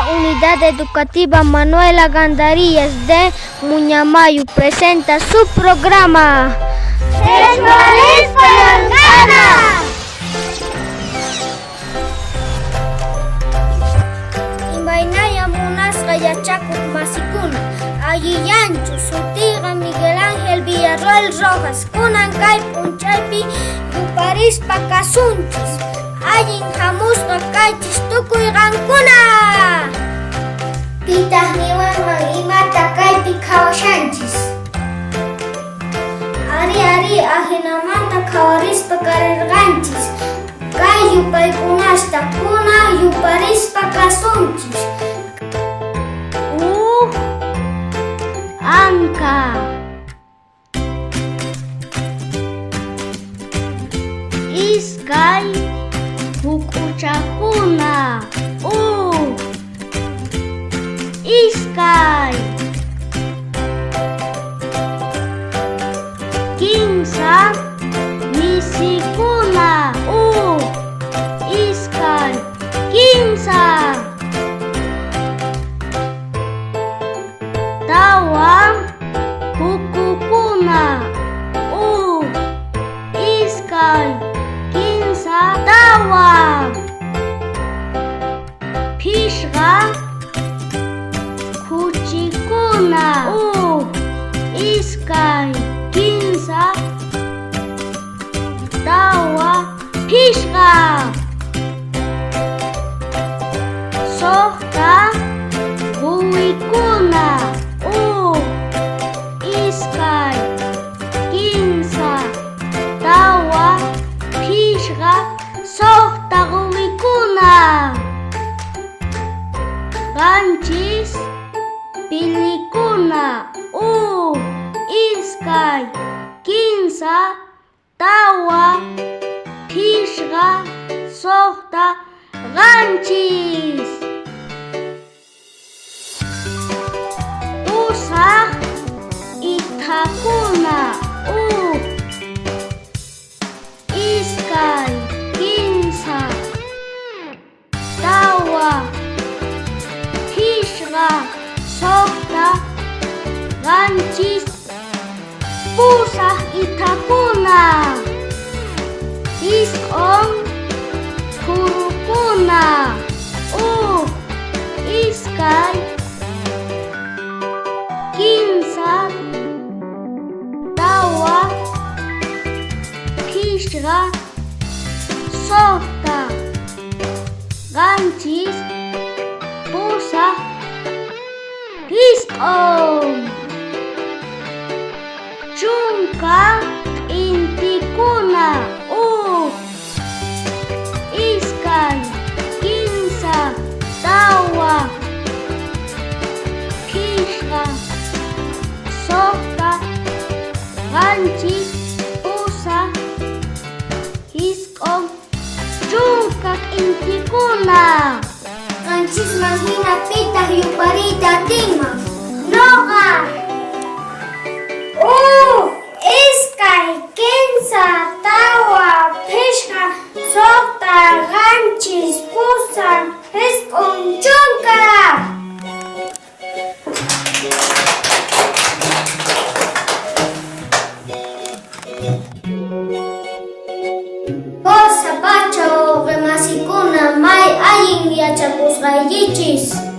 Escuela Unidad Educativa Manuela Gandarillas de Muñamayo presenta su programa Escuela Hispanoamericana. Imbaynaya munasqa yachakuk masikuna Alliyanchu sutiqa Miguel Ángel Villarroel Rojas kunan kay p'unchaypi yuparispa kasunchis allin hamusqa kaychis tukuy qankuna pitaq niwanman imata kaypi khawashanchis ari ahinamanta khawarispa karirqanchis kay yupaykunasta kuna yuparispa kasunchis Anka Iskay hukuchakuna Iskay Kinsa misikuna Iskay kinsa Tawang hukukuna Iskay kinsa tawang Phishqa kuchikuna Iskay kinsa tawa phishqa Soqta quwikuna Iskay kinsa tawa phishqa soqta quwikuna Qanchis pilikuna Iskay kinsa tawa phishqa soqta qanchis Pusaq ithakuna Iskay kinsa tawa phishqa soqta qanchis Pusaq ithakuna Isq'un phurukuna Iskay kinsa tawa phishqa soqta qanchis Pusaq isq'un chunka q'intikuna Iskay kinsa tawa phishqa soqta qanchis Pusaq isq'un chunka q'intikuna Qanchisman hina pitaq yupariyta atinman Noqa Iskay kinsa tawa phishqa soqta qanchis Pusaq isq'un chunka Posa pacho masikuna may allin yachapusqaykichis